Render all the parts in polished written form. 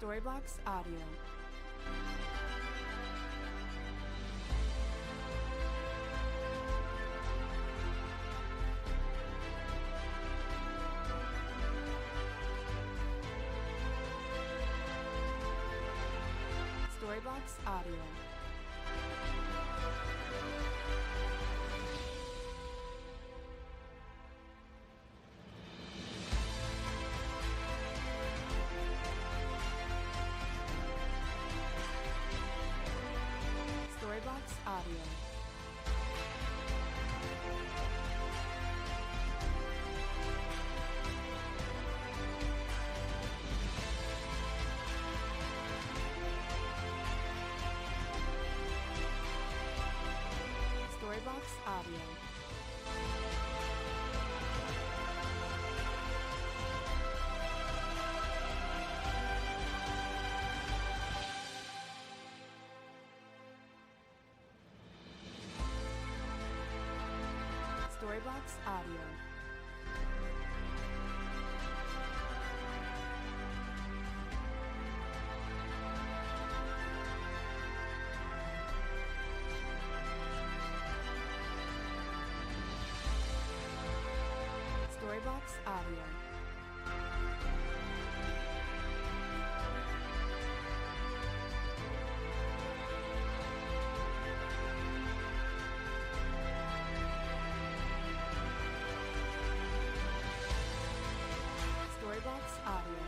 Storyblocks Audio. Storyblocks Audio. Storyblocks Audio. Storyblocks Audio. Storyblocks Audio. Storyblocks Audio. Storyblocks Audio.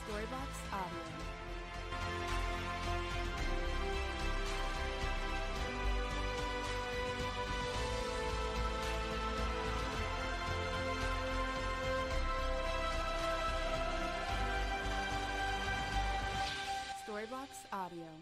Storyblocks Audio. Storyblocks Audio.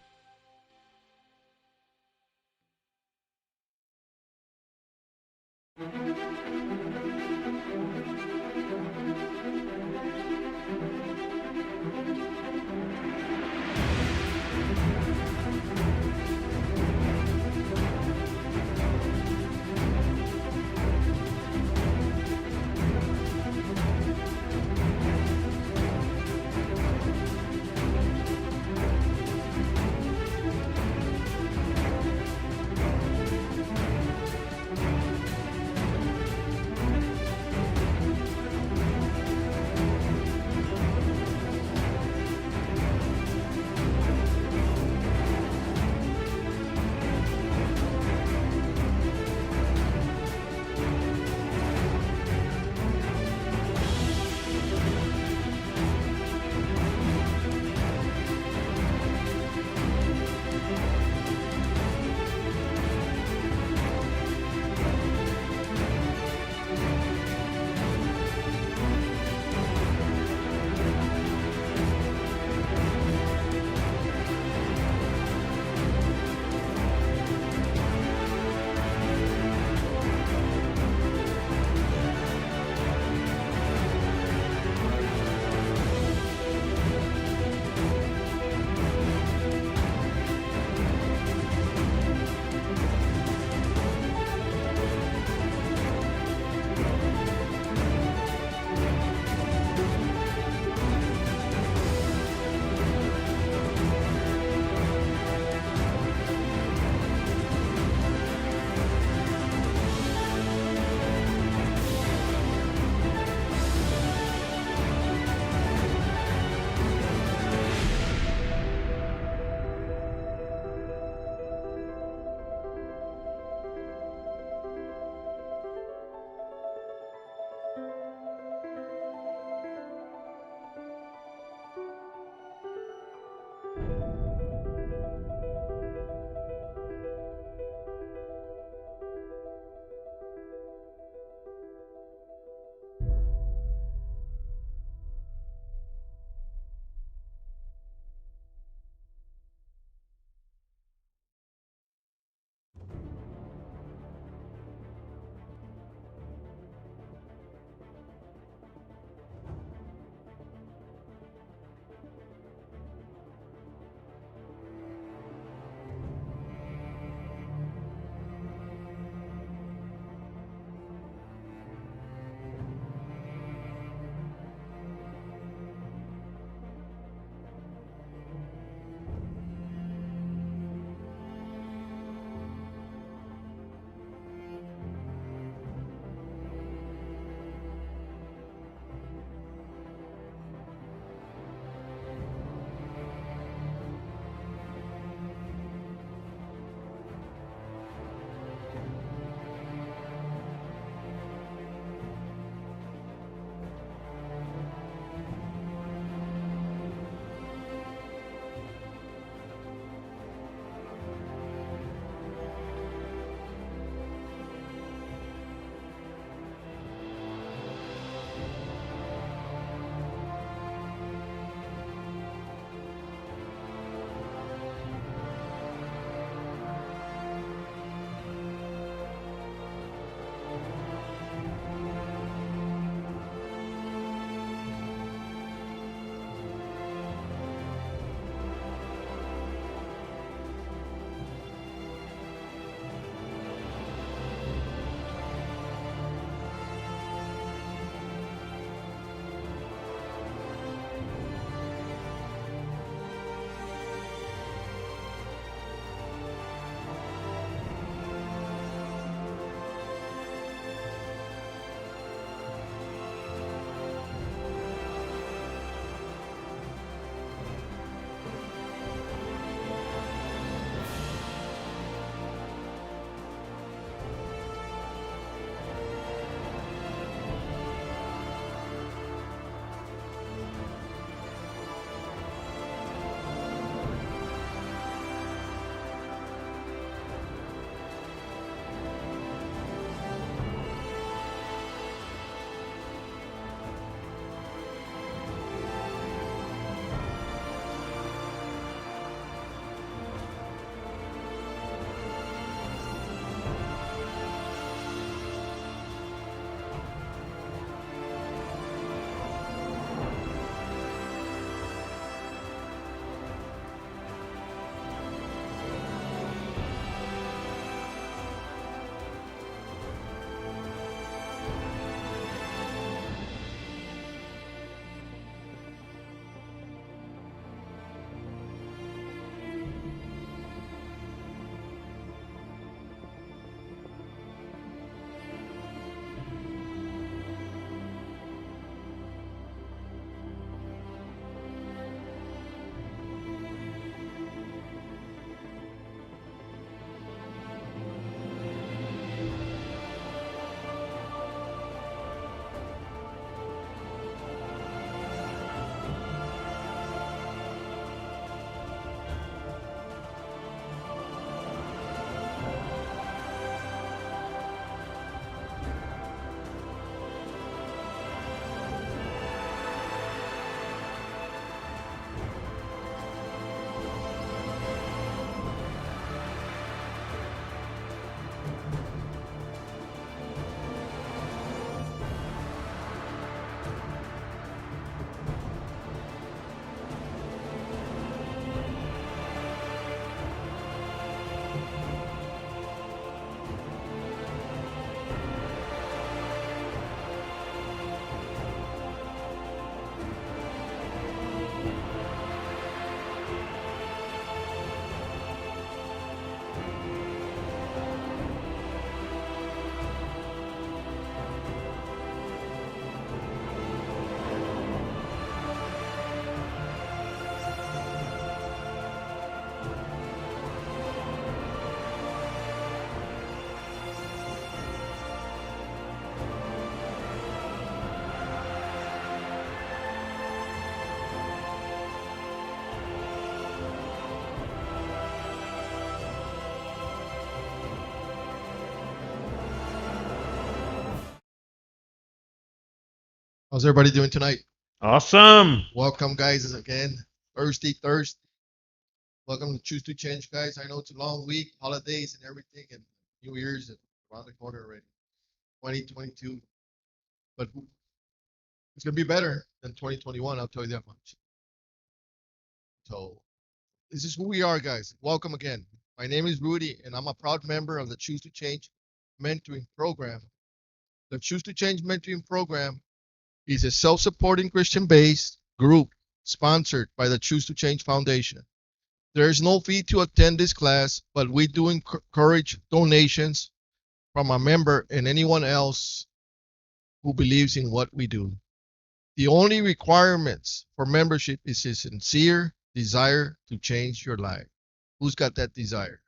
How's everybody doing tonight? Awesome. Welcome, guys, again. Thursday, Thursday. Welcome to Choose to Change, guys. I know it's a long week, holidays and everything, and New Year's around the corner already. 2022, but it's gonna be better than 2021. I'll tell you that much. So this is who we are, guys. Welcome again. My name is Rudy, and I'm a proud member of the Choose to Change mentoring program. The Choose to Change mentoring program is a self-supporting Christian-based group sponsored by the Choose to Change Foundation. There is no fee to attend this class, but we do encourage donations from a member and anyone else who believes in what we do. The only requirements for membership is a sincere desire to change your life. Who's got that desire?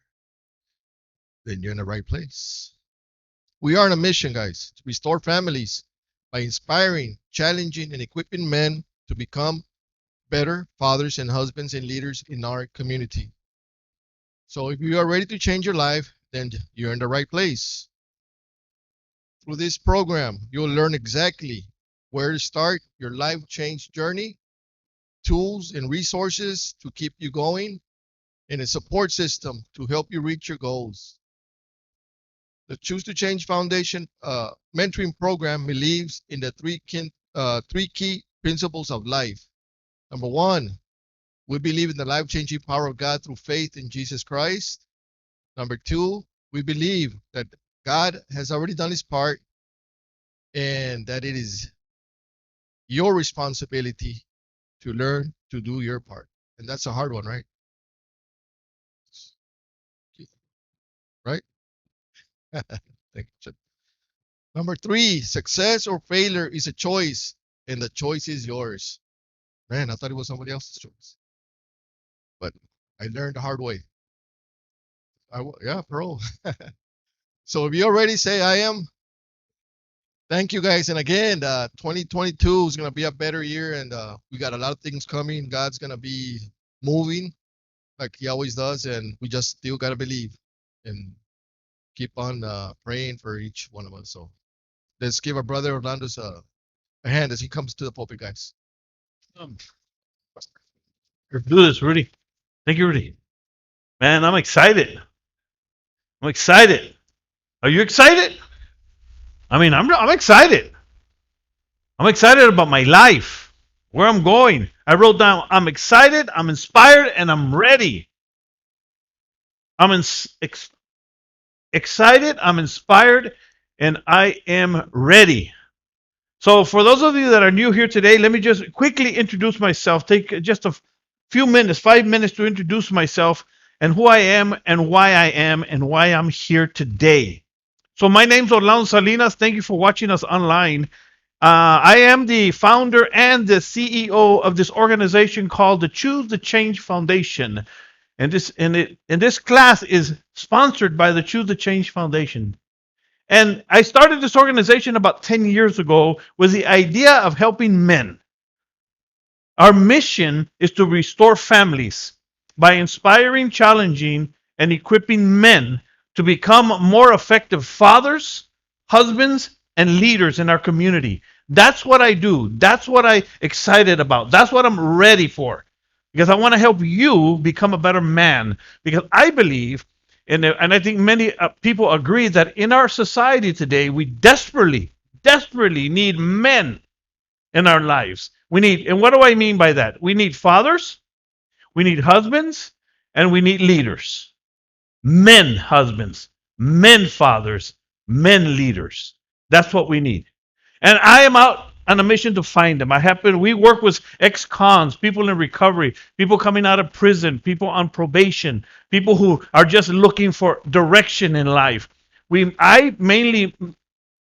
Then you're in the right place. We are on a mission, guys, to restore families by inspiring, challenging, and equipping men to become better fathers and husbands and leaders in our community. So if you are ready to change your life, then you're in the right place. Through this program, you'll learn exactly where to start your life change journey, tools and resources to keep you going, and a support system to help you reach your goals. The Choose to Change Foundation mentoring program believes in the three key principles of life. Number one, we believe in the life changing power of God through faith in Jesus Christ. Number two, we believe that God has already done his part and that it is your responsibility to learn to do your part. And that's a hard one, right? Right? Thank you. Number three, success or failure is a choice, and the choice is yours. Man, I thought it was somebody else's choice, but I learned the hard way. Yeah, pro. So if you already say I am, thank you guys. And again, 2022 is going to be a better year, and we got a lot of things coming. God's going to be moving like he always does, and we just still got to believe and keep on praying for each one of us. So let's give our brother Orlando's a hand as he comes to the pulpit, guys. Um, let's do this, Rudy. Thank you, Rudy. Man, I'm excited. I'm excited. Are you excited? I mean, I'm excited. I'm excited about my life, where I'm going. I wrote down, I'm excited, I'm inspired, and I'm ready. I'm excited, I'm inspired, and I am ready. So, for those of you that are new here today, let me just quickly introduce myself. Take just a few minutes, 5 minutes to introduce myself and who I am and why I'm here today. So, my name's Orlando Salinas. Thank you for watching us online. I am the founder and the CEO of this organization called the Choose the Change Foundation. And this class is sponsored by the Choose the Change Foundation. And I started this organization about 10 years ago with the idea of helping men. Our mission is to restore families by inspiring, challenging, and equipping men to become more effective fathers, husbands, and leaders in our community. That's what I do. That's what I'm excited about. That's what I'm ready for. Because I want to help you become a better man. Because I believe, and I think many people agree, that in our society today, we desperately need men in our lives. And what do I mean by that? We need fathers, we need husbands, and we need leaders. Men husbands, men fathers, men leaders. That's what we need. And I am out on a mission to find them. We work with ex-cons, people in recovery, people coming out of prison, people on probation, people who are just looking for direction in life. I mainly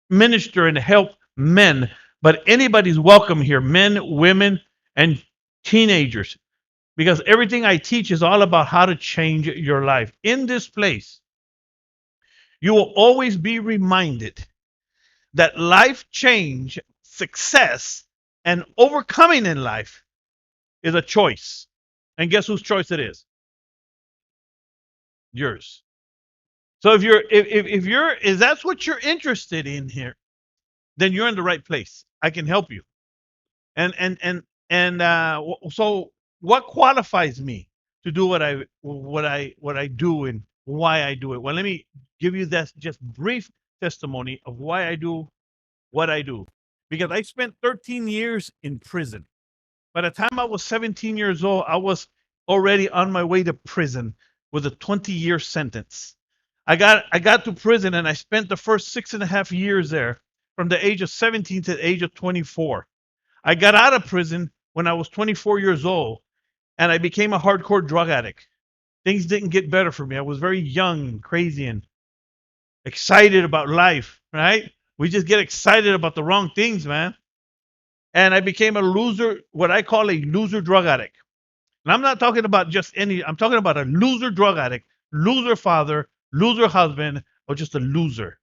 minister and help men, but anybody's welcome here, men, women, and teenagers, because everything I teach is all about how to change your life. In this place, you will always be reminded that life change, success, and overcoming in life is a choice. And guess whose choice it is? Yours. So if that's what you're interested in here, then you're in the right place. I can help you. So what qualifies me to do what I do and why I do it? Well, let me give you this just brief testimony of why I do what I do. Because I spent 13 years in prison. By the time I was 17 years old, I was already on my way to prison with a 20-year sentence. I got to prison and I spent the first 6.5 years there from the age of 17 to the age of 24. I got out of prison when I was 24 years old and I became a hardcore drug addict. Things didn't get better for me. I was very young, crazy, and excited about life, right? We just get excited about the wrong things, man. And I became a loser, what I call a loser drug addict. And I'm not talking about just any, I'm talking about a loser drug addict, loser father, loser husband, or just a loser.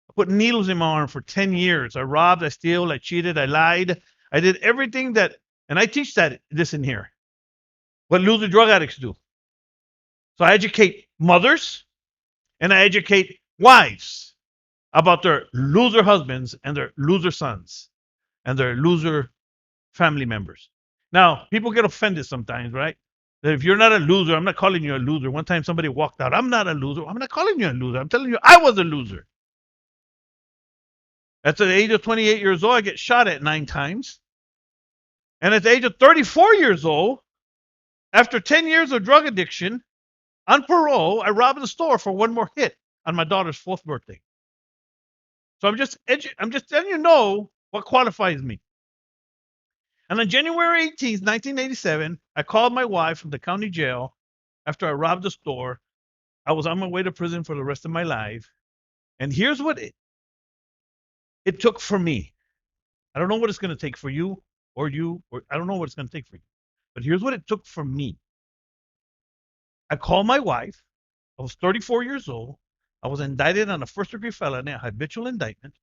I put needles in my arm for 10 years. I robbed, I stole, I cheated, I lied. I did everything that, and I teach this in here, what loser drug addicts do. So I educate mothers and I educate wives about their loser husbands and their loser sons and their loser family members. Now, people get offended sometimes, right? That if you're not a loser, I'm not calling you a loser. One time somebody walked out, I'm not a loser. I'm not calling you a loser. I'm telling you I was a loser. At the age of 28 years old, I get shot at 9 times. And at the age of 34 years old, after 10 years of drug addiction, on parole, I robbed the store for one more hit on my daughter's 4th birthday. So I'm just letting you know what qualifies me. And on January 18th, 1987, I called my wife from the county jail after I robbed the store. I was on my way to prison for the rest of my life. And here's what it took for me. I don't know what it's going to take for you, or I don't know what it's going to take for you. But here's what it took for me. I called my wife. I was 34 years old. I was indicted on a first-degree felony, a habitual indictment.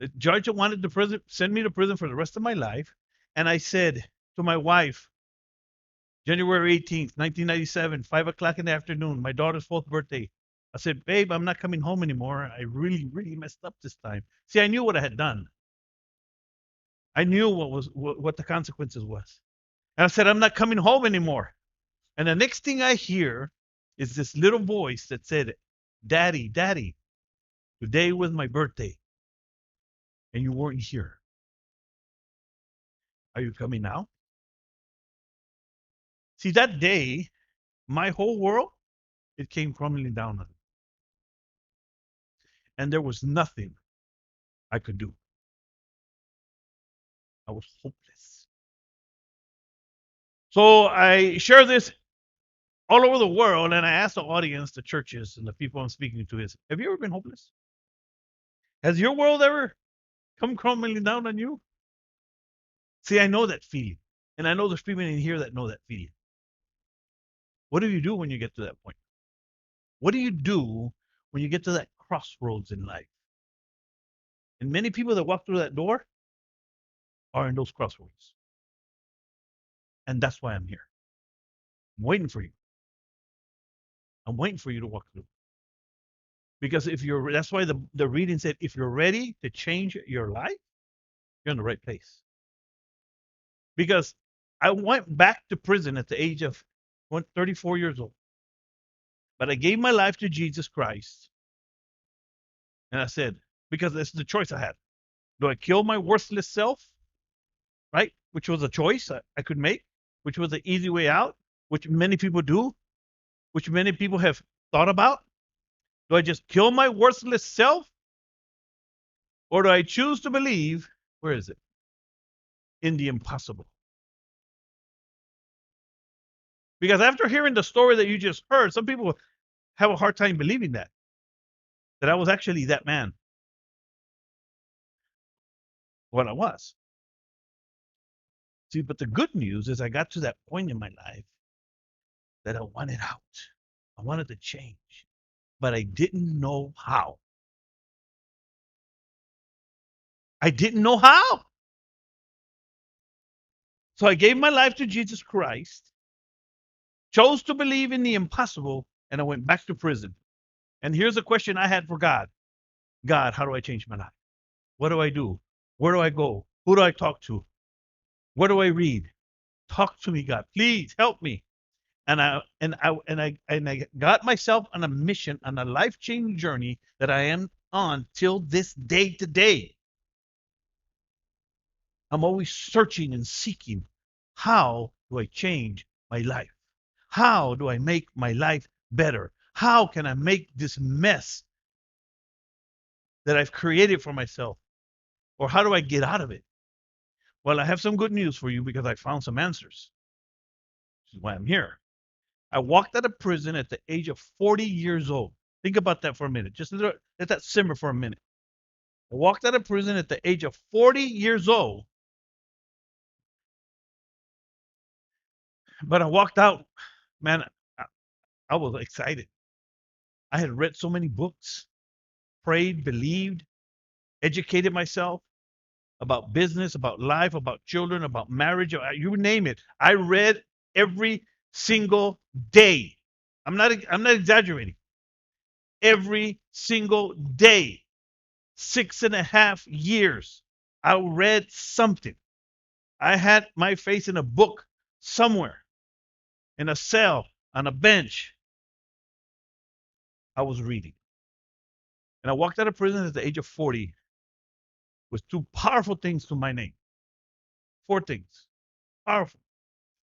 The judge wanted to send me to prison for the rest of my life. And I said to my wife, January 18th, 1997, 5 o'clock in the afternoon, my daughter's 4th birthday. I said, babe, I'm not coming home anymore. I really, really messed up this time. See, I knew what I had done. I knew what the consequences was. And I said, I'm not coming home anymore. And the next thing I hear is this little voice that said, Daddy, Daddy, today was my birthday. And you weren't here. Are you coming now? See, that day, my whole world, it came crumbling down on me. And there was nothing I could do. I was hopeless. So I share this all over the world, and I ask the audience, the churches, and the people I'm speaking to is, have you ever been hopeless? Has your world ever come crumbling down on you? See, I know that feeling. And I know there's people in here that know that feeling. What do you do when you get to that point? What do you do when you get to that crossroads in life? And many people that walk through that door are in those crossroads. And that's why I'm here. I'm waiting for you. I'm waiting for you to walk through. Because that's why the reading said, if you're ready to change your life, you're in the right place. Because I went back to prison at the age of 34 years old. But I gave my life to Jesus Christ. And I said, because this is the choice I had. Do I kill my worthless self? Right? Which was a choice I could make, which was the easy way out, which many people do, which many people have thought about. Do I just kill my worthless self? Or do I choose to believe, where is it? In the impossible. Because after hearing the story that you just heard, some people have a hard time believing that I was actually that man. What I was. See, but the good news is I got to that point in my life that I wanted out. I wanted to change, but I didn't know how. I didn't know how. So I gave my life to Jesus Christ, chose to believe in the impossible, and I went back to prison. And here's a question I had for God. God, how do I change my life? What do I do? Where do I go? Who do I talk to? What do I read? Talk to me, God. Please help me. And I got myself on a mission, on a life-changing journey that I am on till this day today. I'm always searching and seeking. How do I change my life? How do I make my life better? How can I make this mess that I've created for myself? Or how do I get out of it? Well, I have some good news for you because I found some answers. This is why I'm here. I walked out of prison at the age of 40 years old. Think about that for a minute. Just let that simmer for a minute. I walked out of prison at the age of 40 years old, but I walked out, man, I, I was excited. I had read so many books, prayed, believed, educated myself about business, about life, about children, about marriage, you name it. I read every single day. I'm not exaggerating. Every single day. 6.5 years. I read something. I had my face in a book somewhere, in a cell, on a bench. I was reading. And I walked out of prison at the age of 40 with two powerful things to my name. Four things. Powerful.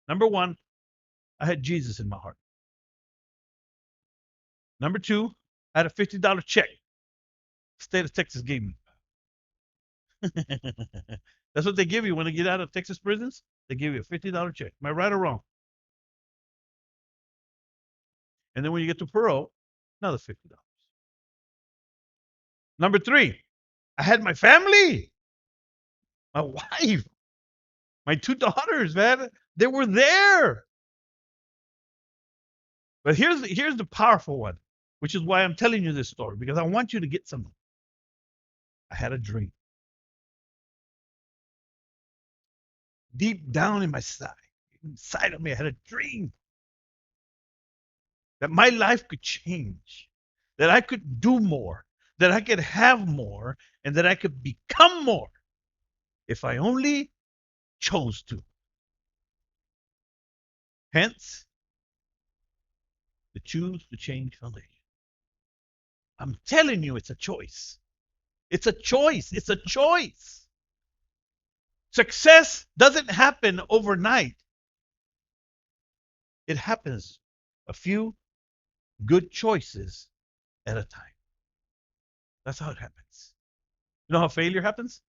Number one, I had Jesus in my heart. Number two, I had a $50 check. State of Texas gave me. That's what they give you when they get out of Texas prisons. They give you a $50 check. Am I right or wrong? And then when you get to parole, another $50. Number three, I had my family, my wife, my two daughters, man. They were there. But here's the powerful one, which is why I'm telling you this story, because I want you to get something. I had a dream. Deep down in my side, inside of me, I had a dream that my life could change, that I could do more, that I could have more, and that I could become more if I only chose to. Hence, the Choose to Change Foundation. I'm telling you, it's a choice. It's a choice. It's a choice. Success doesn't happen overnight. It happens a few good choices at a time. That's how it happens. You know how failure happens?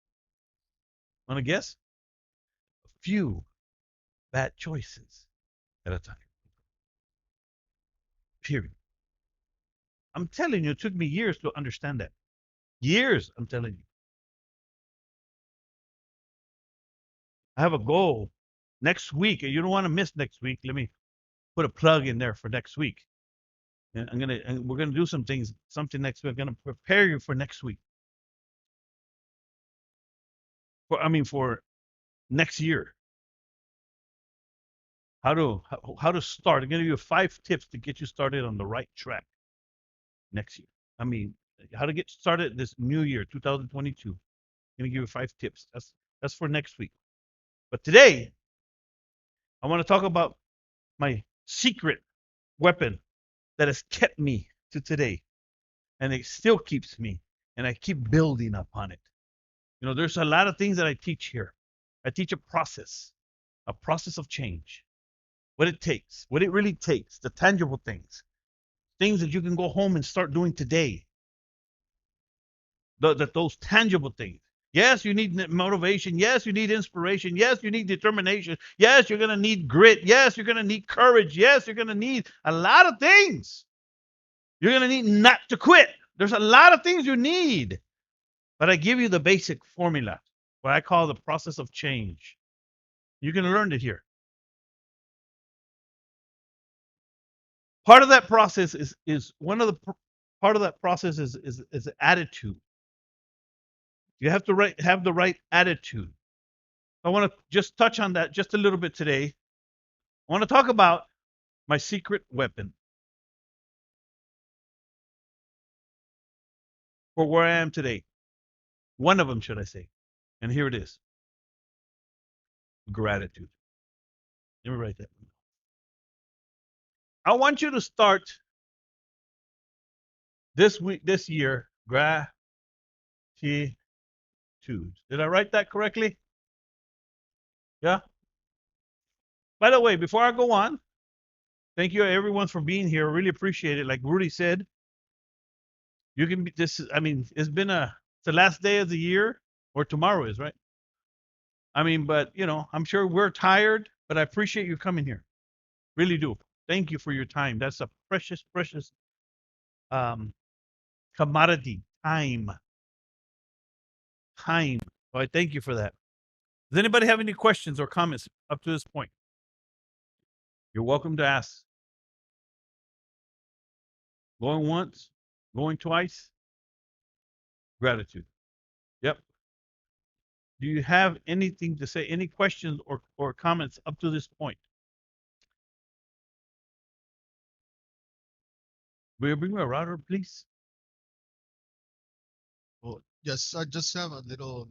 Want to guess? A few bad choices at a time. Period. I'm telling you, it took me years to understand that. Years, I'm telling you. I have a goal next week, and you don't want to miss next week. Let me put a plug in there for next week. And we're gonna do something next week. I'm gonna prepare you for next week. For next year. How to start. I'm gonna give you 5 tips to get you started on the right track next year. I mean, how to get started this new year, 2022. I'm gonna give you 5 tips. That's for next week. But today, I want to talk about my secret weapon that has kept me to today, and it still keeps me, and I keep building upon it. There's a lot of things that I teach here. I teach a process of change, what it takes, what it really takes, the tangible things that you can go home and start doing today. Those tangible things. Yes, you need motivation. Yes, you need inspiration. Yes, you need determination. Yes, you're going to need grit. Yes, you're going to need courage. Yes, you're going to need a lot of things. You're going to need not to quit. There's a lot of things you need. But I give you the basic formula, what I call the process of change. You can learn it here. Part of that process is one of the part of that process is attitude. You have to have the right attitude. I want to just touch on that just a little bit today. I want to talk about my secret weapon for where I am today. One of them, should I say. And here it is. gratitude. Let me write that. I want you to start this week, this year, gratitude. Did I write that correctly? Yeah. By the way, before I go on, thank you everyone for being here. I really appreciate it. Like Rudy said, you can be this. I mean, it's the last day of the year, or tomorrow is, right? I mean, but I'm sure we're tired, but I appreciate you coming here. Really do. Thank you for your time. That's a precious, precious um, commodity. Time. Time. So I thank you for that. Does anybody have any questions or comments up to this point? You're welcome to ask. Going once, going twice. Gratitude. Yep. Do you have anything to say? Any questions or comments up to this point? Will you bring me a router, please? Well, yes, I just have a little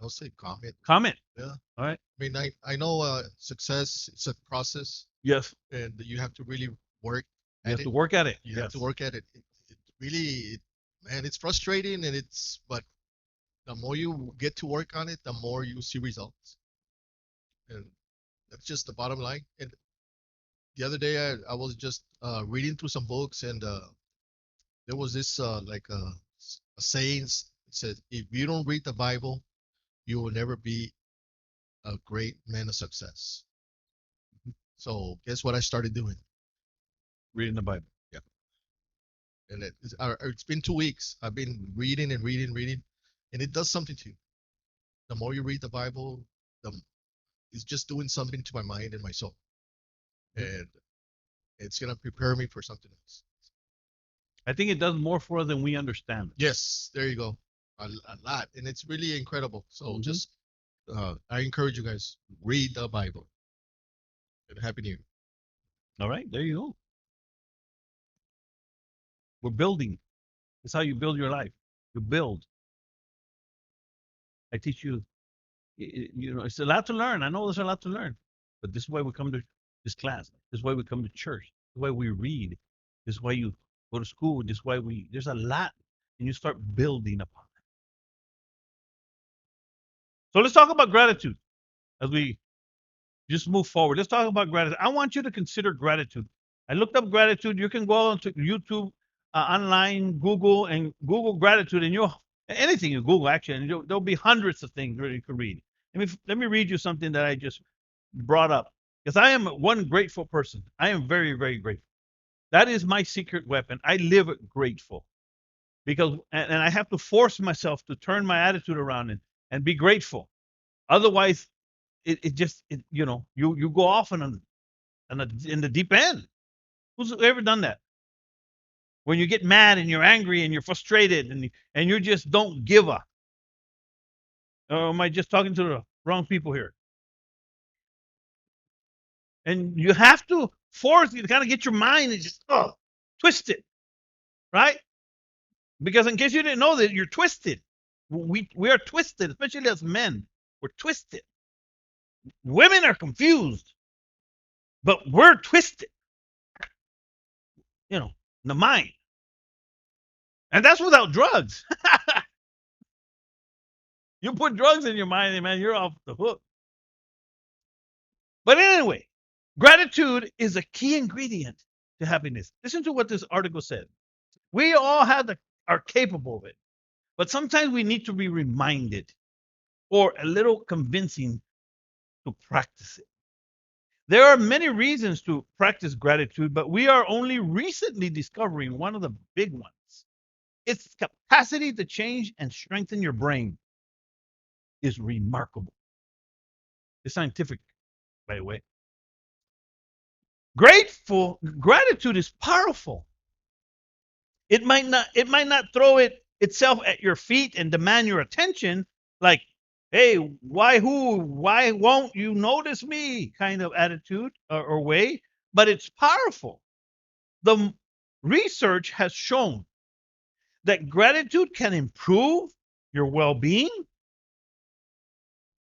I'll say comment. Comment. Yeah. All right. I mean, I know success it's a process, Yes. and you have to really work You at have to it. work at it. You have Yes. to work at it. It really, man, it's frustrating, and but the more you get to work on it, the more you see results, and that's just the bottom line. And the other day, I was just reading through some books, and there was this a saying. It says, if you don't read the Bible, you will never be a great man of success. So guess what I started doing? Reading the Bible. Yeah. And it's been 2 weeks. I've been reading and reading, reading, and it does something to you. The more you read the Bible, the it's just doing something to my mind and my soul, and it's gonna prepare me for something else. I think it does more for us than we understand. Yes, there you go. A lot, and it's really incredible. So just I encourage you guys, read the Bible. And Happy New Year. All right, there you go. We're building. It's how you build your life. You build. I teach you. It's a lot to learn. I know there's a lot to learn, but this is why we come to this class. This is why we come to church. This is why we read. This is why you go to school. This is why there's a lot, and you start building upon it. So let's talk about gratitude as we just move forward. Let's talk about gratitude. I want you to consider gratitude. I looked up gratitude. You can go onto YouTube, online, Google, and Google gratitude, and you'll anything you Google actually, and there'll be hundreds of things that you can read. Let me read you something that I just brought up because I am one grateful person. I am very, very grateful. That is my secret weapon. I live grateful because, and I have to force myself to turn my attitude around and be grateful. Otherwise, it just you go off in the deep end. Who's ever done that? When you get mad and you're angry and you're frustrated and you just don't give a. Or am I just talking to the wrong people here? And you have to force you to kind of get your mind and just twist it, right? Because in case you didn't know that you're twisted, we are twisted, especially as men. We're twisted. Women are confused, but we're twisted. The mind, and that's without drugs. You put drugs in your mind, and man, you're off the hook. But anyway, gratitude is a key ingredient to happiness. Listen to what this article said. We all are capable of it, but sometimes we need to be reminded or a little convincing to practice it. There are many reasons to practice gratitude, but we are only recently discovering one of the big ones. Its capacity to change and strengthen your brain is remarkable. It's scientific, by the way. Gratitude is powerful. It might not throw itself at your feet and demand your attention like, hey, why won't you notice me kind of attitude or way, but it's powerful. The research has shown that gratitude can improve your well-being,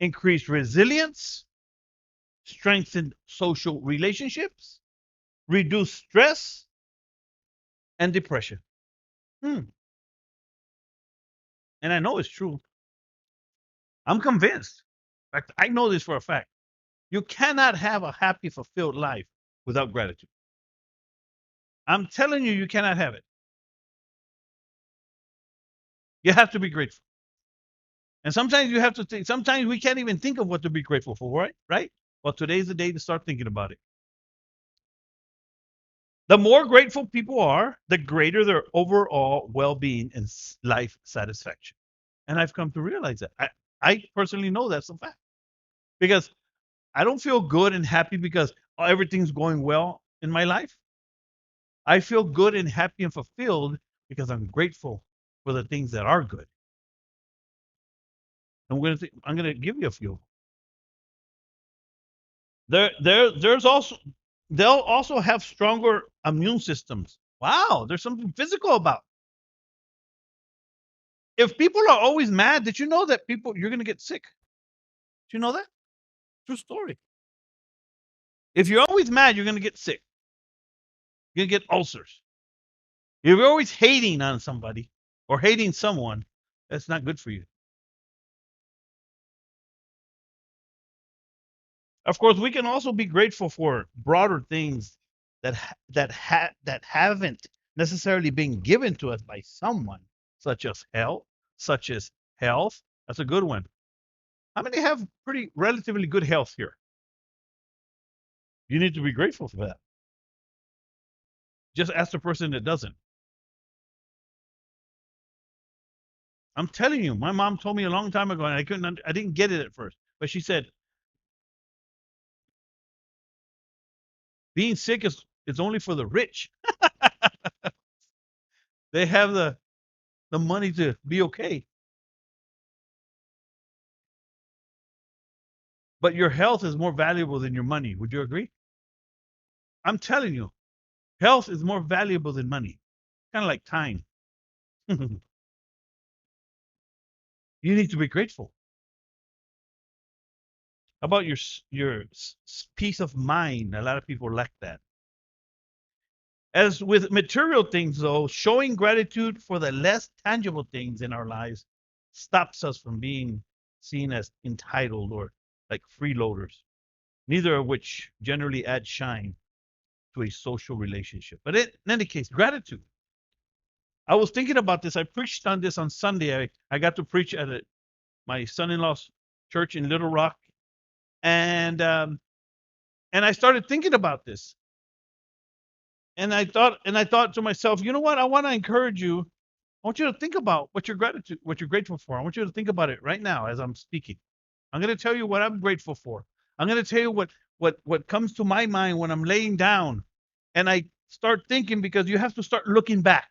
increase resilience, strengthen social relationships, reduce stress and depression. Hmm. And I know it's true. I'm convinced. In fact, I know this for a fact. You cannot have a happy, fulfilled life without gratitude. I'm telling you, you cannot have it. You have to be grateful. And sometimes you have to think, sometimes we can't even think of what to be grateful for, right? Right? Well, today's the day to start thinking about it. The more grateful people are, the greater their overall well being and life satisfaction. And I've come to realize that. I personally know that's a fact because I don't feel good and happy because everything's going well in my life. I feel good and happy and fulfilled because I'm grateful for the things that are good. I'm gonna give you a few. There's also they'll also have stronger immune systems. Wow, there's something physical about. If people are always mad, did you know that you're gonna get sick? Did you know that? True story. If you're always mad, you're gonna get sick. You're gonna get ulcers. If you're always hating on somebody or hating someone, that's not good for you. Of course, we can also be grateful for broader things that haven't necessarily been given to us by someone, such as health. That's a good one. How many have pretty relatively good health here? You need to be grateful for that. Just ask the person that doesn't. I'm telling you, my mom told me a long time ago, and I didn't get it at first, but she said being sick is only for the rich. They have the money to be okay. But your health is more valuable than your money. Would you agree? I'm telling you, health is more valuable than money. Kind of like time. You need to be grateful. How about your peace of mind? A lot of people lack that. As with material things, though, showing gratitude for the less tangible things in our lives stops us from being seen as entitled or like freeloaders, neither of which generally add shine to a social relationship. But in any case, gratitude. I was thinking about this. I preached on this on Sunday. I got to preach at my son-in-law's church in Little Rock, and I started thinking about this. And I thought to myself, you know what? I want to encourage you. I want you to think about what you're grateful for. I want you to think about it right now as I'm speaking. I'm going to tell you what I'm grateful for. I'm going to tell you what comes to my mind when I'm laying down, and I start thinking because you have to start looking back.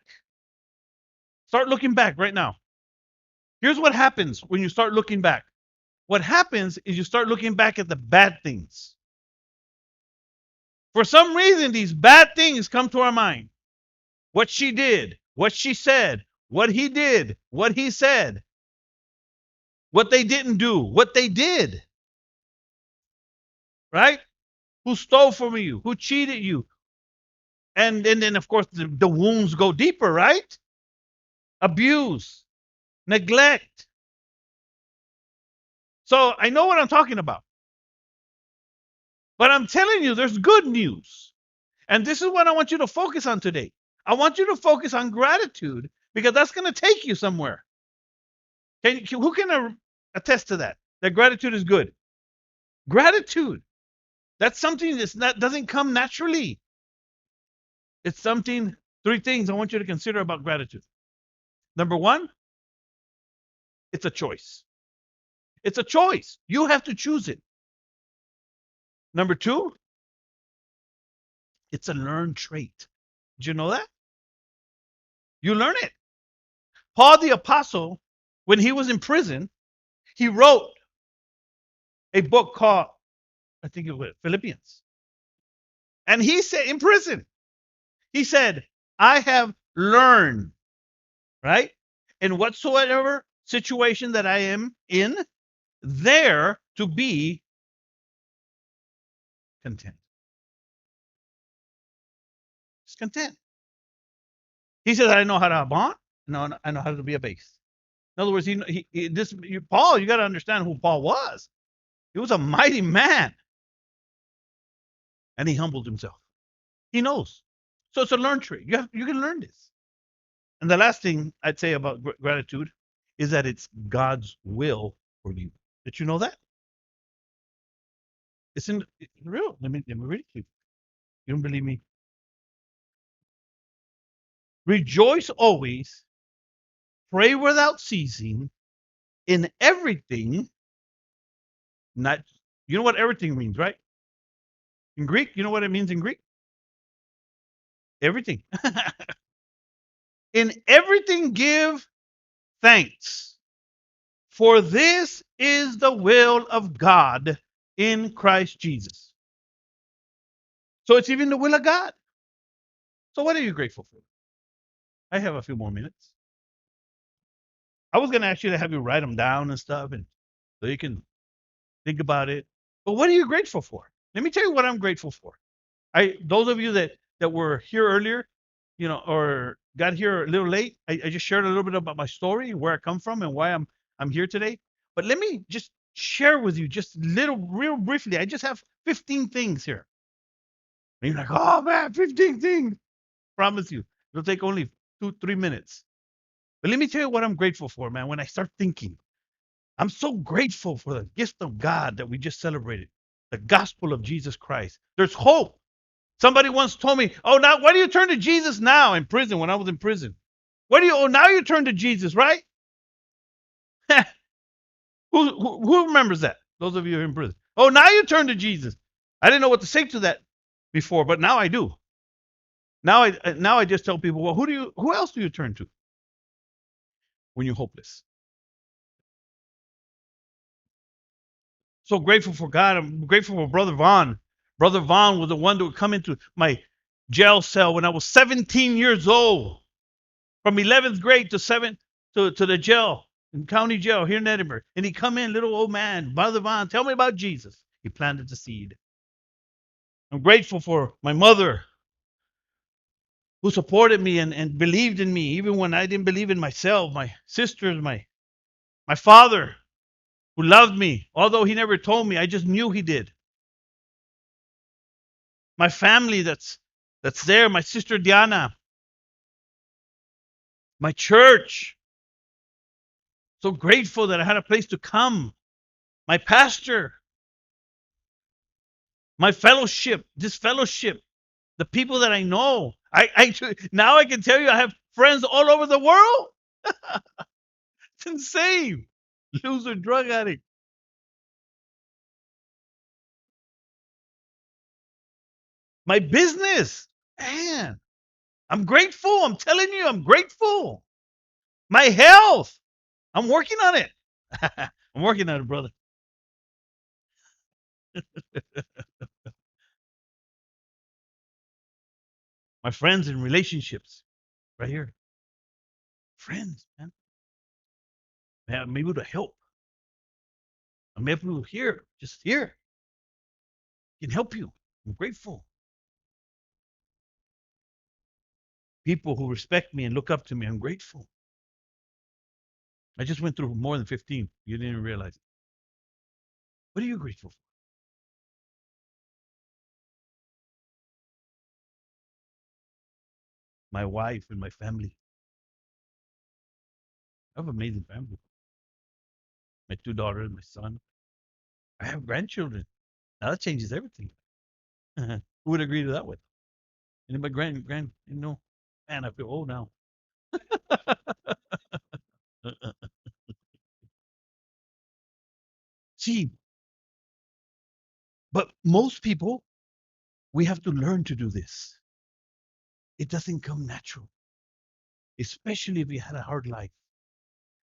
Start looking back right now. Here's what happens when you start looking back. What happens is you start looking back at the bad things. For some reason, these bad things come to our mind. What she did, what she said, what he did, what he said, what they didn't do, what they did. Right? Who stole from you, who cheated you. And then, of course, the wounds go deeper, right? Abuse, neglect. So I know what I'm talking about. But I'm telling you, there's good news. And this is what I want you to focus on today. I want you to focus on gratitude because that's going to take you somewhere. Who can attest to that? That gratitude is good. Gratitude. That's something that doesn't come naturally. It's something, three things I want you to consider about gratitude. Number one, it's a choice. It's a choice. You have to choose it. Number two, it's a learned trait. Did you know that? You learn it. Paul the Apostle, when he was in prison, he wrote a book called, I think it was Philippians. And he said, in prison, he said, I have learned, right? In whatsoever situation that I am in, there to be content. Just content. He says, I know how to abound. No, I know how to be abased. In other words, Paul, you got to understand who Paul was. He was a mighty man, and he humbled himself. He knows. So it's a learned trait. You can learn this. And the last thing I'd say about gratitude is that it's God's will for you. Did you know that? It's real. Let me read it to you. You don't believe me? Rejoice always, pray without ceasing, in everything. Not, you know what everything means, right? In Greek, you know what it means in Greek? Everything. In everything, give thanks, for this is the will of God in Christ Jesus. So it's even the will of God. So what are you grateful for? I have a few more minutes. I was going to actually have you write them down and stuff, and so you can think about it. But what are you grateful for? Let me tell you what I'm grateful for. Those of you that were here earlier, or got here a little late, I just shared a little bit about my story, where I come from, and why I'm here today. But let me just share with you just real briefly. I just have 15 things here. And you're like, oh man, 15 things. Promise you, it'll take only 2-3 minutes. But let me tell you what I'm grateful for, man. When I start thinking, I'm so grateful for the gift of God that we just celebrated, the gospel of Jesus Christ. There's hope. Somebody once told me, "Oh, now why do you turn to Jesus now in prison?" When I was in prison, Oh, now you turn to Jesus, right? who remembers that? Those of you in prison. Oh, now you turn to Jesus. I didn't know what to say to that before, but now I do. Now I just tell people, well, who else do you turn to when you're hopeless? So grateful for God. I'm grateful for Brother Vaughn. Brother Vaughn was the one that would come into my jail cell when I was 17 years old, from 11th grade to the jail, in county jail here in Edinburgh. And he'd come in, little old man, Brother Vaughn, tell me about Jesus. He planted the seed. I'm grateful for my mother, who supported me and believed in me even when I didn't believe in myself. My sisters, my father, who loved me, although he never told me. I just knew he did. My family that's there, my sister Diana, my church. So grateful that I had a place to come. My pastor, my fellowship, this fellowship, the people that I know. Now I can tell you I have friends all over the world. It's insane. Loser drug addict. My business. Man, I'm grateful. I'm telling you, I'm grateful. My health. I'm working on it. I'm working on it, brother. My friends and relationships. Right here. Friends, man. I'm able to help. I'm able to hear. Just here. Can help you. I'm grateful. People who respect me and look up to me. I'm grateful. I just went through more than 15. You didn't even realize it. What are you grateful for? My wife and my family. I have an amazing family. My 2 daughters, my son. I have grandchildren. Now that changes everything. Who would agree to that one? And my man, I feel old now. See, but most people, we have to learn to do this. It doesn't come natural, especially if you had a hard life,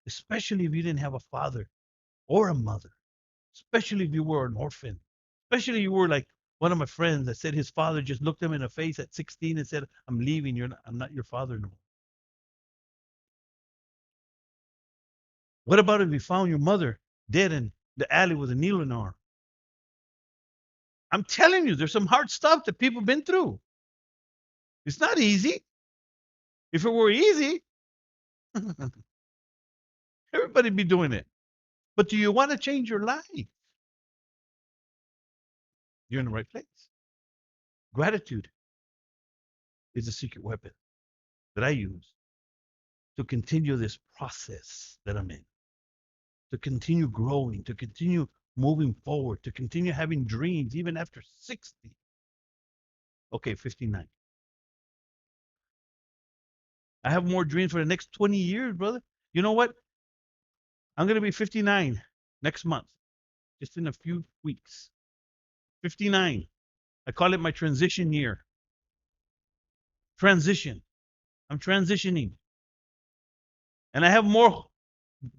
especially if you didn't have a father or a mother, especially if you were an orphan, especially you were like one of my friends that said his father just looked him in the face at 16 and said, "I'm leaving. I'm not your father no more." What about if you found your mother dead and the alley with a needle in the arm. I'm telling you, there's some hard stuff that people have been through. It's not easy. If it were easy, everybody'd be doing it. But do you want to change your life? You're in the right place. Gratitude is a secret weapon that I use to continue this process that I'm in, to continue growing, to continue moving forward, to continue having dreams even after 60. Okay, 59. I have more dreams for the next 20 years, brother. You know what? I'm going to be 59 next month, just in a few weeks. 59. I call it my transition year. Transition. I'm transitioning. And I have more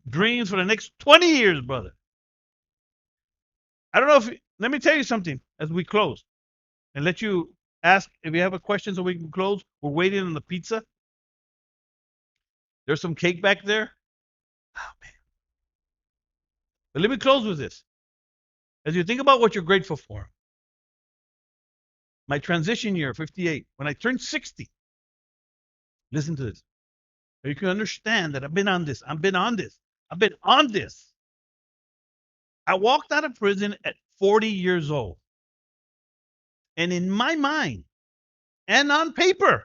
dreams for the next 20 years, brother. I don't know if, let me tell you something as we close and let you ask if you have a question so we can close. We're waiting on the pizza. There's some cake back there. Oh, man. But let me close with this. As you think about what you're grateful for, my transition year, 58, when I turned 60, listen to this. You can understand that I've been on this. I've been on this. I've been on this. I walked out of prison at 40 years old. And in my mind and on paper,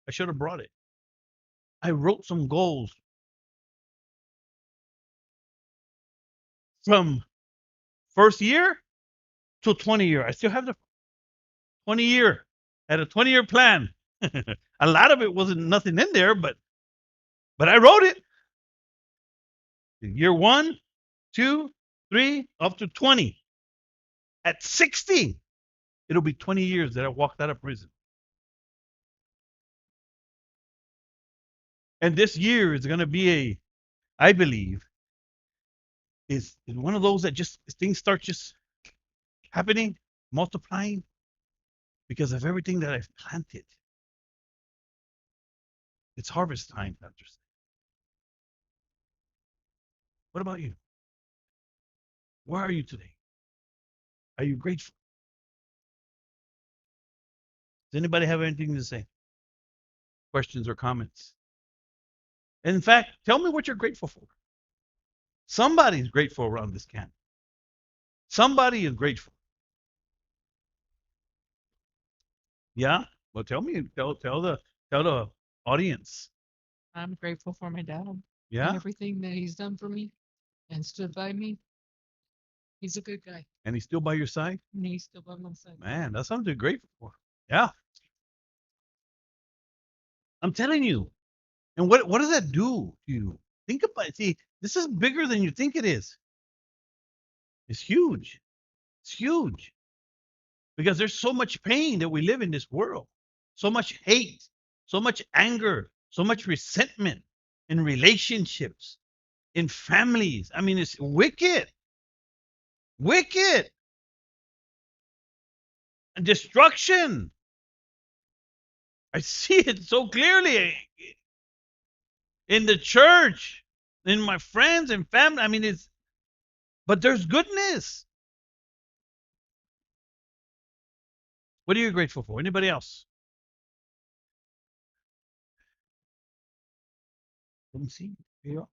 I should have brought it. I wrote some goals from first year to 20 year. I still have the 20 year. I had a 20-year plan. A lot of it wasn't nothing in there, but I wrote it. Year 1, 2, 3, up to 20. At 60, it'll be 20 years that I walked out of prison. And this year is going to be I believe, is one of those that just things start just happening, multiplying because of everything that I've planted. It's harvest time, Dr. What about you? Where are you today? Are you grateful? Does anybody have anything to say? Questions or comments? In fact, tell me what you're grateful for. Somebody's grateful around this camp. Somebody is grateful. Yeah? Well, tell me. Tell the audience. I'm grateful for my dad and Yeah? everything that he's done for me and stood by me. He's a good guy And he's still by your side? and he's still by my side. Man, that's something to be grateful for. Yeah. I'm telling you. And what does that do to you? Think about it. See, this is bigger than you think it is. It's huge. It's huge. Because there's so much pain that we live in this world. So much hate, so much anger, so much resentment in relationships, in families. I mean, it's wicked. Wicked. And destruction. I see it so clearly in the church, in my friends and family. I mean, but there's goodness. What are you grateful for? Anybody else? Let me see. Here you are.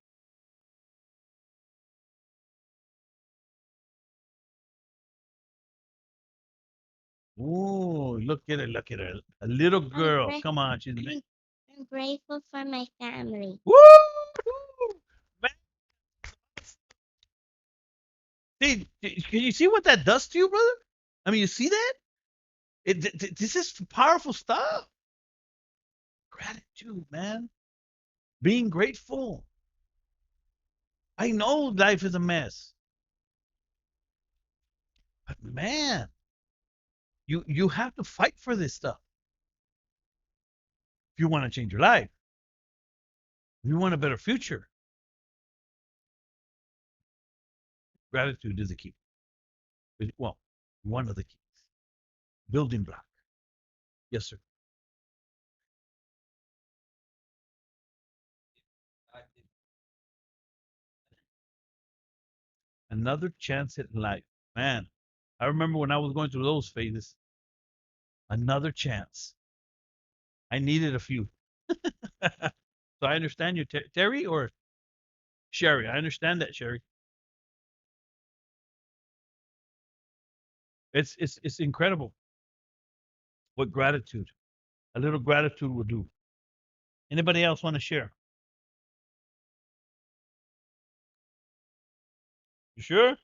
Oh, look at it. Look at her. A little girl. Come on. I'm grateful for my family. Woo! Man, can you see what that does to you, brother? I mean, you see that? This is powerful stuff. Gratitude, man. Being grateful. I know life is a mess. But man, you have to fight for this stuff. If you want to change your life. If you want a better future. Gratitude is the key. Well, one of the keys. Building block. Yes, sir. Another chance at life. Man, I remember when I was going through those phases. Another chance. I needed a few. So I understand you, Terry or Sherry. I understand that, Sherry. It's incredible what gratitude, a little gratitude will do. Anybody else want to share? You sure?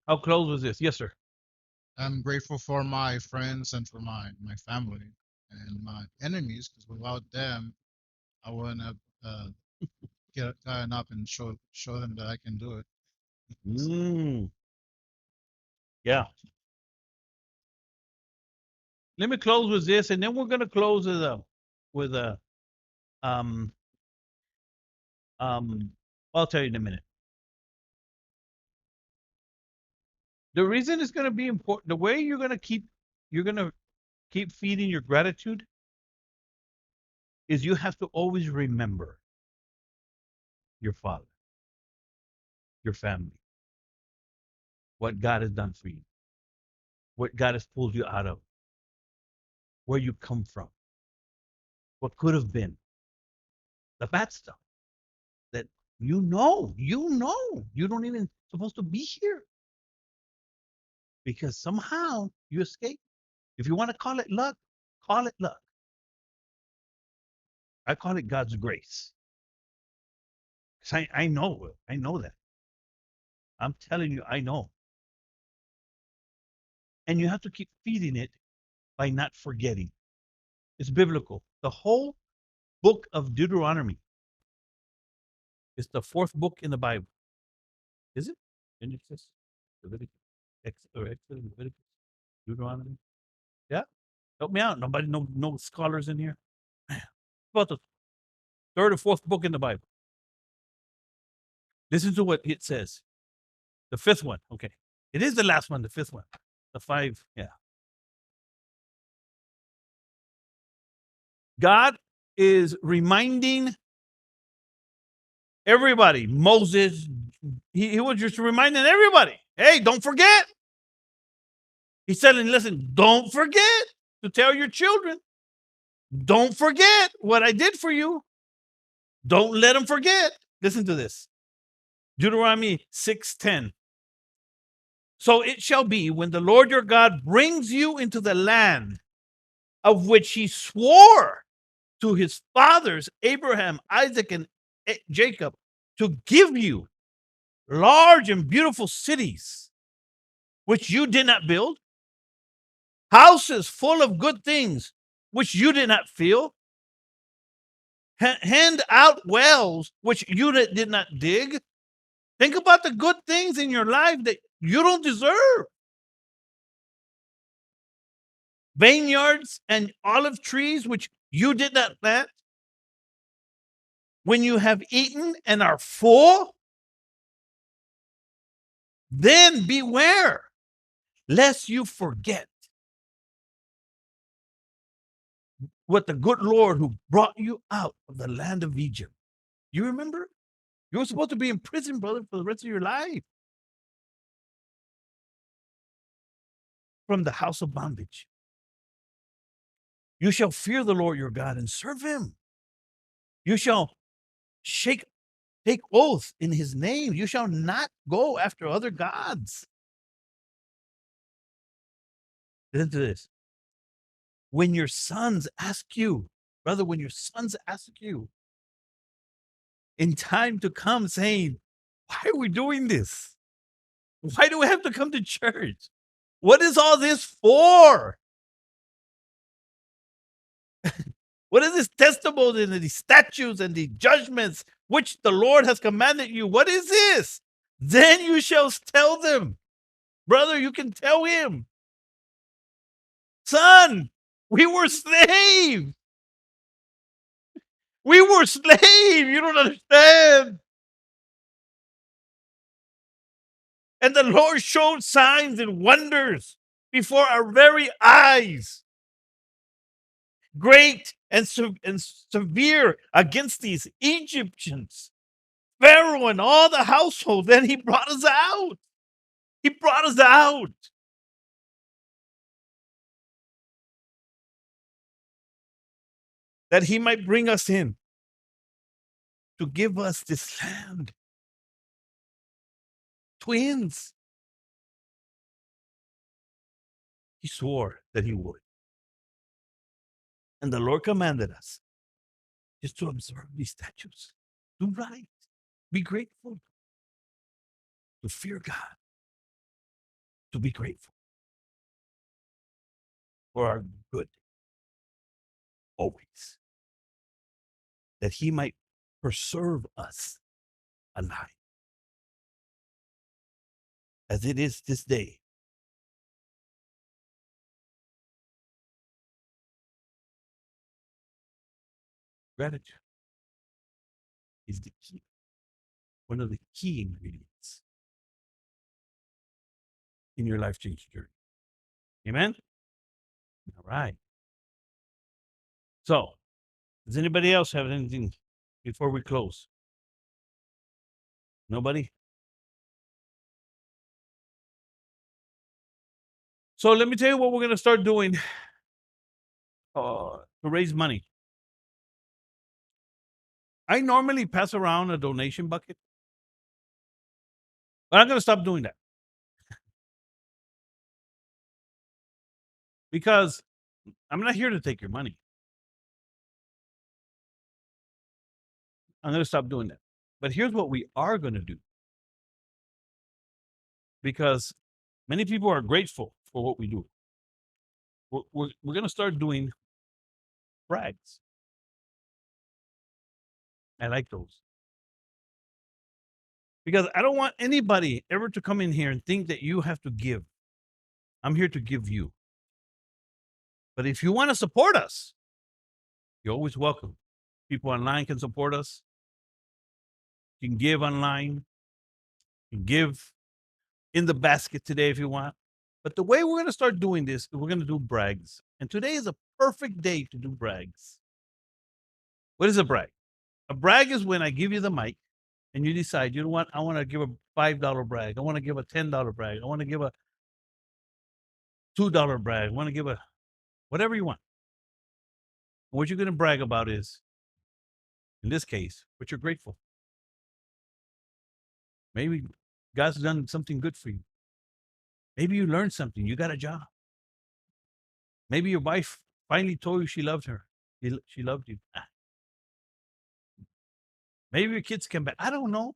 How close was this? Yes, sir. I'm grateful for my friends and for my family and my enemies because without them, I wouldn't have gotten up and show them that I can do it. Mm, yeah. Let me close with this, and then we're gonna close with a um um. I'll tell you in a minute. The reason it's gonna be important, the way you're gonna keep feeding your gratitude is you have to always remember your father, your family, what God has done for you, what God has pulled you out of, where you come from, what could have been, the bad stuff that you don't even supposed to be here because somehow you escape. If you want to call it luck, call it luck. I call it God's grace. 'Cause I know that. I'm telling you, I know. And you have to keep feeding it by not forgetting. It's biblical. The whole book of Deuteronomy is the fourth book in the Bible. Is it? Genesis, Leviticus, Exodus, Leviticus, Deuteronomy. Yeah. Help me out. Nobody, no scholars in here. About the third or fourth book in the Bible. Listen to what it says. The fifth one. Okay. It is the last one, the fifth one. The five. Yeah. God is reminding everybody. Moses, he was just reminding everybody. Hey, don't forget. He said, and listen, don't forget to tell your children. Don't forget what I did for you. Don't let them forget. Listen to this. Deuteronomy 6:10. So it shall be when the Lord your God brings you into the land of which he swore to his fathers, Abraham, Isaac, and Jacob, to give you large and beautiful cities, which you did not build, houses full of good things, which you did not fill, hand out wells, which you did not dig. Think about the good things in your life that you don't deserve. Vineyards and olive trees, which you did not plant. When you have eaten and are full, then beware lest you forget what the good Lord who brought you out of the land of Egypt. You remember? You were supposed to be in prison, brother, for the rest of your life. From the house of bondage. You shall fear the Lord your God and serve him. You shall take oath in his name. You shall not go after other gods. Listen to this. When your sons ask you, brother, when your sons ask you in time to come saying, why are we doing this? Why do we have to come to church? What is all this for? What is this testimony and these statutes and the judgments which the Lord has commanded you? What is this? Then you shall tell them. Brother, you can tell him. Son, we were slaves. We were slaves. You don't understand. And the Lord showed signs and wonders before our very eyes. Great and severe against these Egyptians, Pharaoh and all the household. Then he brought us out. He brought us out. That he might bring us in to give us this land. Twins. He swore that he would. And the Lord commanded us just to observe these statutes, do right, be grateful, to fear God, to be grateful for our good always, that he might preserve us alive as it is this day. Gratitude is the key, one of the key ingredients in your life change journey. Amen? All right. So, does anybody else have anything before we close? Nobody? So let me tell you what we're going to start doing to raise money. I normally pass around a donation bucket, but I'm going to stop doing that. Because I'm not here to take your money. I'm going to stop doing that. But here's what we are going to do. Because many people are grateful for what we do. We're going to start doing brags. I like those. Because I don't want anybody ever to come in here and think that you have to give. I'm here to give you. But if you want to support us, you're always welcome. People online can support us. You can give online. You can give in the basket today if you want. But the way we're going to start doing this, we're going to do brags. And today is a perfect day to do brags. What is a brag? A brag is when I give you the mic and you decide, you know what, I want to give a $5 brag. I want to give a $10 brag. I want to give a $2 brag. I want to give a whatever you want. What you're going to brag about is, in this case, what you're grateful. Maybe God's done something good for you. Maybe you learned something. You got a job. Maybe your wife finally told you she loved her. She loved you. Maybe your kids came back. I don't know.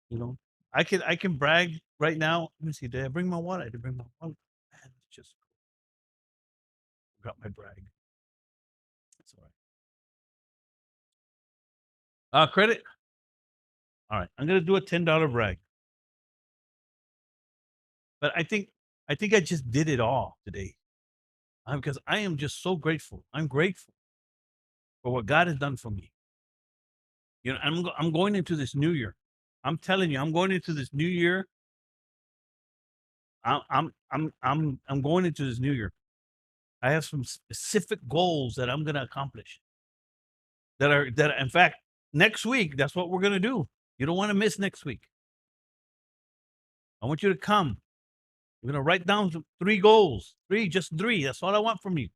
You know, I can brag right now. Let me see. Did I bring my wallet? I didn't bring my wallet. Man, it's just got my brag. That's all right. Credit. All right. I'm gonna do a $10 brag. But I think I just did it all today. Because I am just so grateful. I'm grateful for what God has done for me. You know, I'm going into this new year. I'm telling you, I'm going into this new year. I'm going into this new year. I have some specific goals that I'm going to accomplish. That in fact, next week, that's what we're going to do. You don't want to miss next week. I want you to come. We're going to write down 3 goals. Just three. That's all I want from you.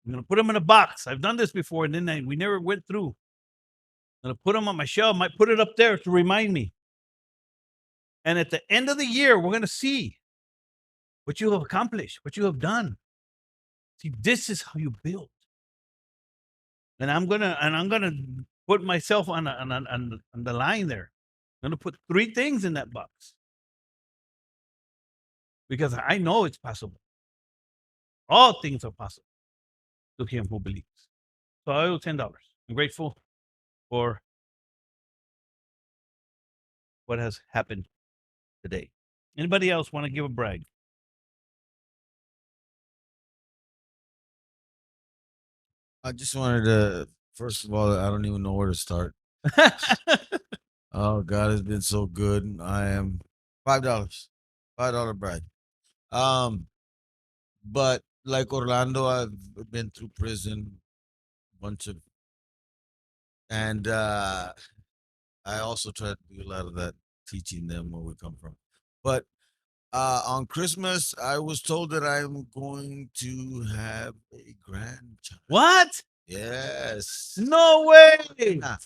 I'm going to put them in a box. I've done this before, and then we never went through. I'm going to put them on my shelf. Might put it up there to remind me. And at the end of the year, we're going to see what you have accomplished, what you have done. See, this is how you build. And I'm gonna put myself on the line there. I'm gonna put 3 things in that box because I know it's possible. All things are possible to him who believes. So I owe $10. I'm grateful for what has happened today. Anybody else want to give a brag? I just wanted to, first of all, I don't even know where to start. Oh, God has been so good. I am $5 brag. But like Orlando, I've been through prison. bunch of, and I also try to do a lot of that, teaching them where we come from. But on Christmas, I was told that I'm going to have a grandchild. What? Yes. No way. Yeah.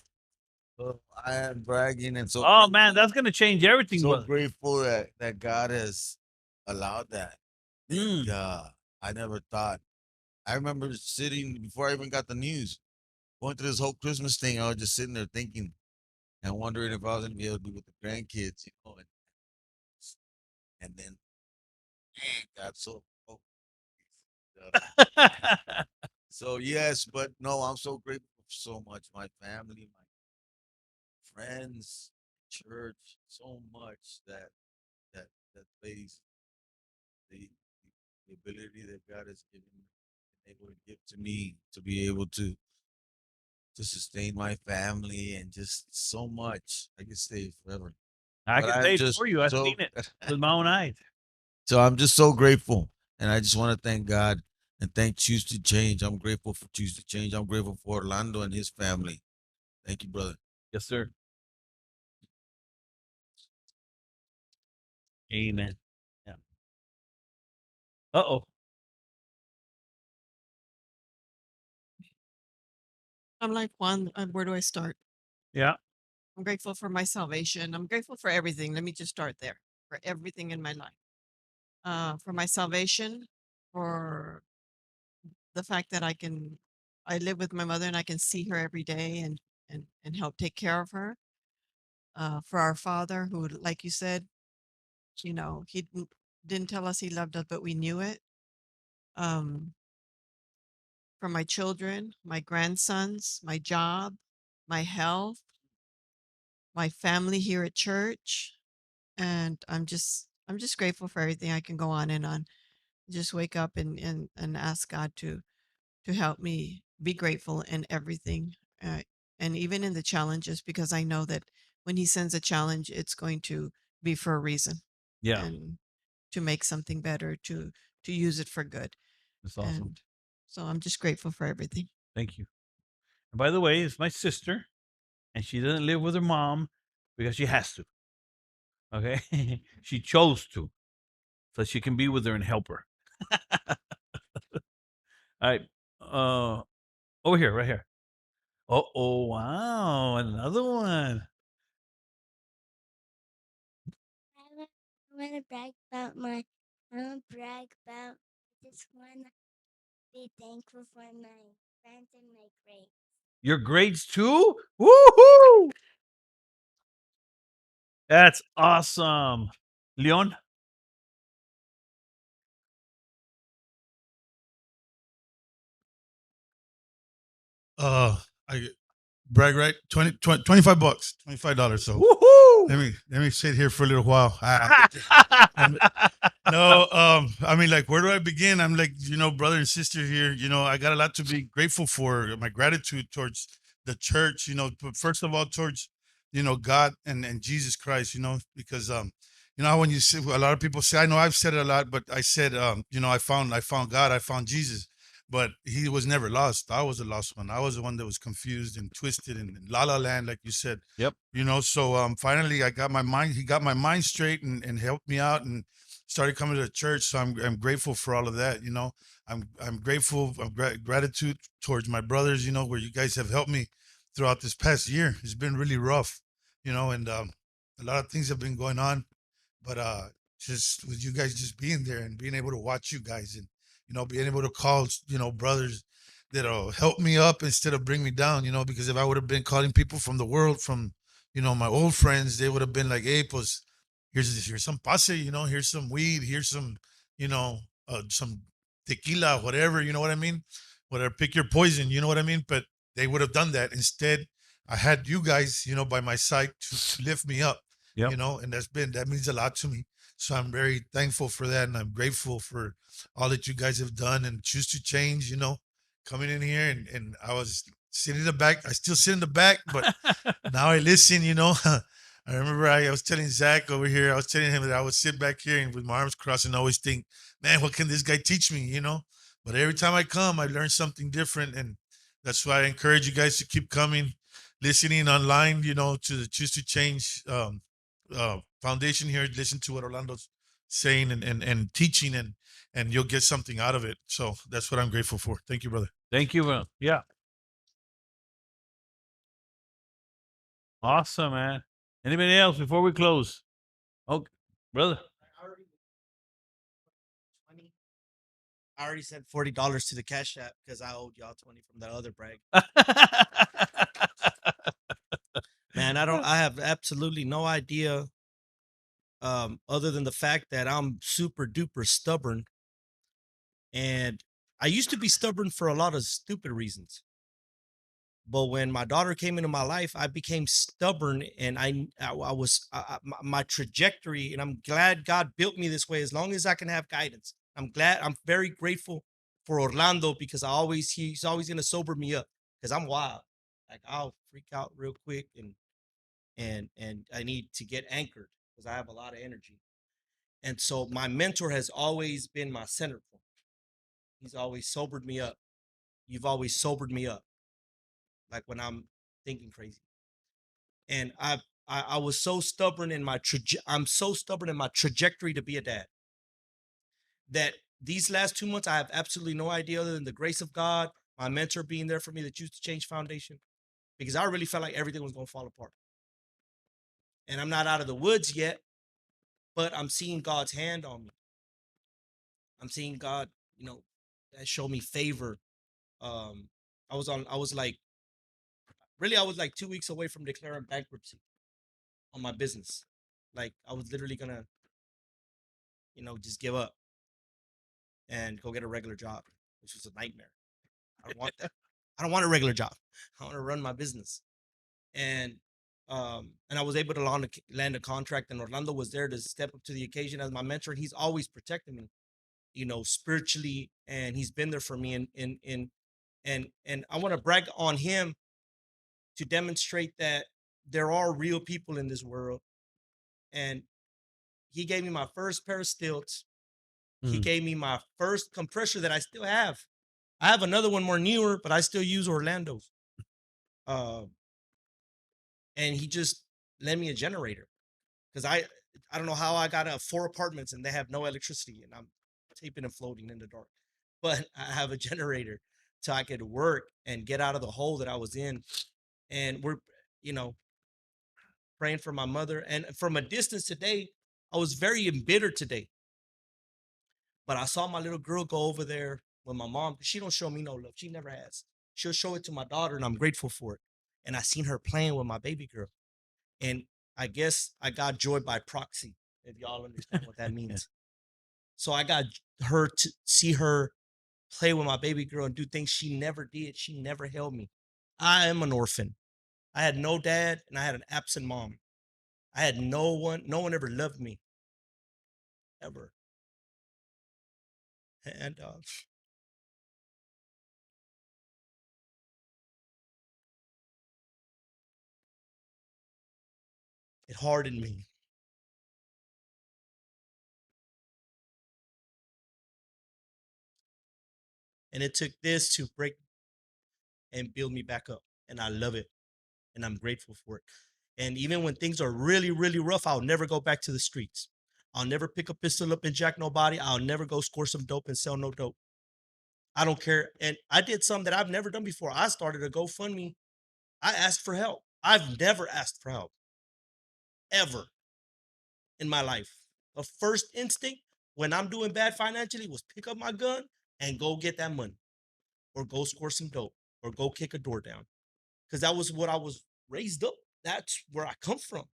So I am bragging and so Oh man, that's gonna change everything, so brother. grateful that God has allowed that. Mm. I never thought. I remember sitting before I even got the news, going through this whole Christmas thing. I was just sitting there thinking and wondering if I was going to be able to be with the grandkids, and then got so. Oh, so yes, but no, I'm so grateful for so much. My family, my friends, church, so much that that plays the the ability that God has given me, able to give to me to be able to sustain my family and just so much. I could stay forever. I But can I'm say it just for you. I've so seen it with my own eyes. so I'm just so grateful. And I just want to thank God and thank Choose to Change. I'm grateful for Choose to Change. I'm grateful for Orlando and his family. Thank you, brother. Yes, sir. Amen. Yeah. Uh-oh. I'm like, Juan, where do I start? Yeah. I'm grateful for my salvation. I'm grateful for everything. Let me just start there. For everything in my life. For my salvation, for the fact that I live with my mother and I can see her every day and help take care of her. For our father, who, like you said, he didn't tell us he loved us, but we knew it. Um, for my children, my grandsons, my job, my health, my family here at church, and I'm just grateful for everything. I can go on and on. Just wake up and ask God to help me be grateful in everything, uh, and even in the challenges, because I know that when He sends a challenge, it's going to be for a reason Yeah. and to make something better, to use it for good. That's awesome. And so I'm just grateful for everything. Thank you. And by the way, it's my sister, and she doesn't live with her mom because she has to. Okay. She chose to, so she can be with her and help her. All right. Over here, right here. Oh, wow. Another one. I want to brag about my. I want to brag about. I just want to be thankful for my friends and my grades. Your grades too? Woohoo! That's awesome. Leon? I brag right 25 bucks, $25. So Woohoo! let me sit here for a little while. No, I mean, like, where do I begin? I'm like, brother and sister here. I got a lot to be grateful for. My gratitude towards the church. But first of all, towards God and Jesus Christ. Because how when you say, a lot of people say, I know I've said it a lot, but I said, I found God, I found Jesus, but He was never lost. I was the lost one. I was the one that was confused and twisted and in la la land, like you said. Yep. So finally I got my mind. He got my mind straight and helped me out and started coming to the church. So I'm grateful for all of that. I'm grateful of gratitude towards my brothers. Where you guys have helped me throughout this past year. It's been really rough. And a lot of things have been going on, but just with you guys just being there and being able to watch you guys and being able to call brothers that'll help me up instead of bring me down. Because if I would have been calling people from the world, from my old friends, they would have been like, hey, pues here's some pase, here's some weed, here's some some tequila, whatever, you know what I mean, whatever, pick your poison, you know what I mean. But they would have done that. Instead, I had you guys by my side to lift me up. Yep. And that means a lot to me. So I'm very thankful for that, and I'm grateful for all that you guys have done and choose to change. Coming in here, and I was sitting in the back. I still sit in the back, but now I listen. I remember I was telling Zach over here. I was telling him that I would sit back here and with my arms crossed and always think, man, what can this guy teach me? But every time I come, I learn something different, and That's why I encourage you guys to keep coming, listening online, to the Choose to Change foundation here. Listen to what Orlando's saying and teaching, and you'll get something out of it. So that's what I'm grateful for. Thank you, brother. Thank you. Yeah. Awesome, man. Anybody else before we close? Okay, brother. I already sent $40 to the Cash App because I owed y'all 20 from that other brag. Man, I have absolutely no idea. Other than the fact that I'm super duper stubborn, and I used to be stubborn for a lot of stupid reasons. But when my daughter came into my life, I became stubborn, and I was my trajectory, and I'm glad God built me this way. As long as I can have guidance, I'm very grateful for Orlando because he's always gonna sober me up because I'm wild. Like I'll freak out real quick, and I need to get anchored because I have a lot of energy. And so my mentor has always been my center point. He's always sobered me up. You've always sobered me up, like when I'm thinking crazy. And I was so stubborn in I'm so stubborn in my trajectory to be a dad that these last 2 months I have absolutely no idea other than the grace of God, my mentor being there for me, the Choose to Change Foundation, because I really felt like everything was going to fall apart. And I'm not out of the woods yet, but I'm seeing God's hand on me. I'm seeing God, that show me favor. I was like 2 weeks away from declaring bankruptcy on my business. Like I was literally gonna, just give up and go get a regular job, which was a nightmare. I don't want that. I don't want a regular job. I want to run my business. And I was able to land a contract, and Orlando was there to step up to the occasion as my mentor. And he's always protected me, spiritually, and he's been there for me. And I want to brag on him to demonstrate that there are real people in this world. And he gave me my first pair of stilts. He gave me my first compressor that I still have. I have another one more newer, but I still use Orlando's. And he just lent me a generator because I don't know how I got 4 apartments and they have no electricity, and I'm taping and floating in the dark. But I have a generator so I could work and get out of the hole that I was in. And we're, praying for my mother. And from a distance today, I was very embittered today. But I saw my little girl go over there with my mom. She don't show me no love. She never has. She'll show it to my daughter, and I'm grateful for it. And I seen her playing with my baby girl. And I guess I got joy by proxy, if y'all understand what that means. So I got her to see her play with my baby girl and do things she never did. She never held me. I am an orphan. I had no dad, and I had an absent mom. I had no one ever loved me, ever. And it hardened me. And it took this to break and build me back up. And I love it. And I'm grateful for it. And even when things are really, really rough, I'll never go back to the streets. I'll never pick a pistol up and jack nobody. I'll never go score some dope and sell no dope. I don't care. And I did something that I've never done before. I started a GoFundMe. I asked for help. I've never asked for help, ever in my life. The first instinct when I'm doing bad financially was pick up my gun and go get that money, or go score some dope, or go kick a door down. Because that was what I was raised up. That's where I come from.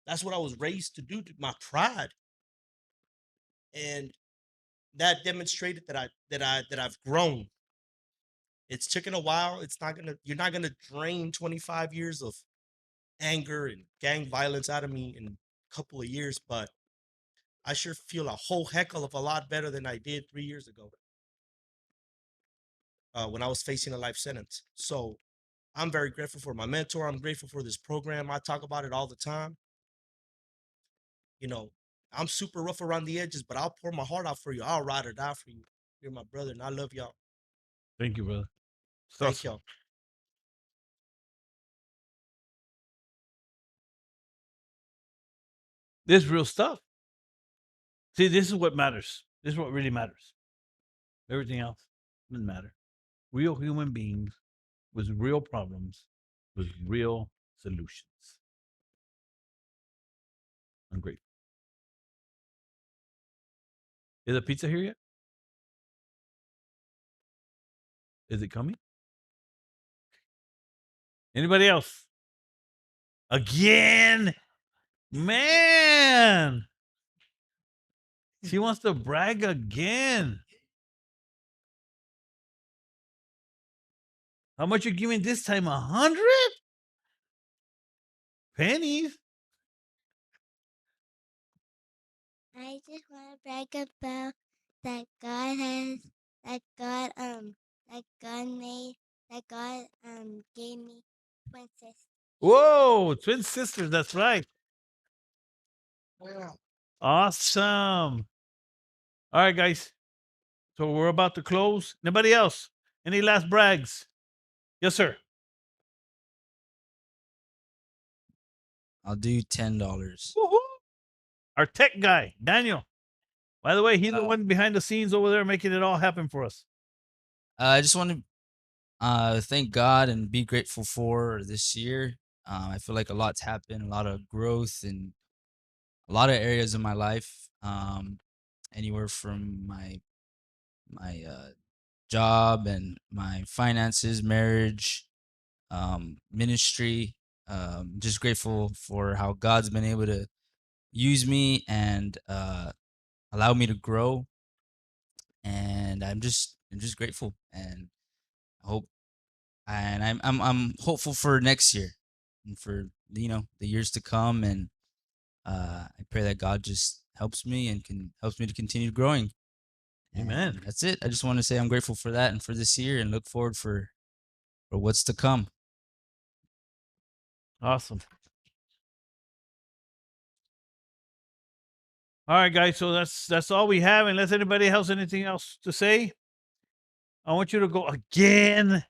That's what I was raised to do, my pride. And that demonstrated that I've grown. It's taken a while. You're not gonna drain 25 years of anger and gang violence out of me in a couple of years, but I sure feel a whole heck of a lot better than I did 3 years ago, when I was facing a life sentence. So I'm very grateful for my mentor. I'm grateful for this program. I talk about it all the time. I'm super rough around the edges, but I'll pour my heart out for you. I'll ride or die for you. You're my brother, and I love y'all. Thank you, brother. Thank Stuff. y'all. This is real stuff. See, this is what matters. This is what really matters. Everything else doesn't matter. Real human beings with real problems, with real solutions. I'm grateful. Is the pizza here yet? Is it coming? Anybody else? Again? Man. She wants to brag again. How much you giving this time? 100 pennies? I just want to brag about that God has that God gave me twin sisters. Whoa, twin sisters. That's right. Yeah. Awesome. All right, guys. So we're about to close. Anybody else? Any last brags? Yes, sir. I'll do $10. Woohoo. Our tech guy, Daniel. By the way, he's the Uh, one behind the scenes over there making it all happen for us. I just want to thank God and be grateful for this year. I feel like a lot's happened, a lot of growth in a lot of areas of my life. Anywhere from my job and my finances, marriage, ministry. Just grateful for how God's been able to use me and allow me to grow. And I'm just grateful, and I hope and I'm hopeful for next year and for the years to come. And I pray that God just helps me and helps me to continue growing. Amen. And that's it. I just want to say I'm grateful for that and for this year, and look forward for what's to come. Awesome. All right, guys. So that's all we have. Unless anybody has anything else to say, I want you to go again.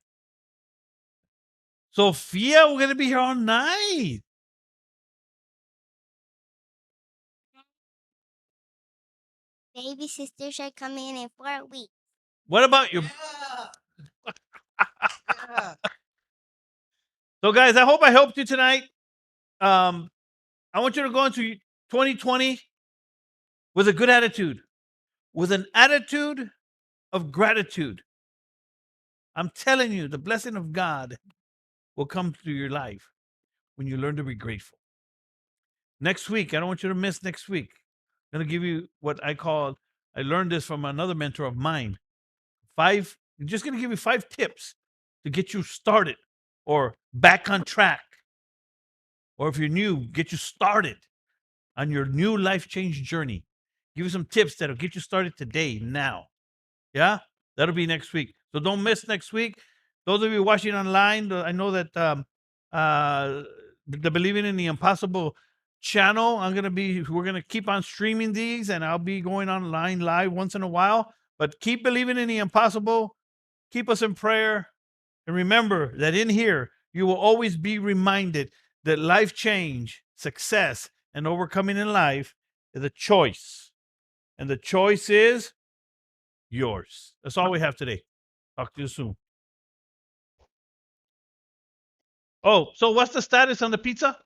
Sophia, we're gonna be here all night. Baby sisters are coming in 4 weeks. What about your? Yeah. So, guys, I hope I helped you tonight. I want you to go into 2020 with a good attitude, with an attitude of gratitude. I'm telling you, the blessing of God will come to your life when you learn to be grateful. Next week, I don't want you to miss next week. I'm going to give you what I learned this from another mentor of mine. I'm just going to give you 5 tips to get you started or back on track. Or if you're new, get you started on your new life change journey. Give you some tips that'll get you started today, now. Yeah, that'll be next week. So don't miss next week. Those of you watching online, I know that the Believing in the Impossible channel, we're gonna keep on streaming these, and I'll be going online live once in a while. But keep believing in the impossible. Keep us in prayer, and remember that in here you will always be reminded that life change, success, and overcoming in life is a choice, and the choice is yours. That's all we have today. Talk to you soon. Oh, so what's the status on the pizza?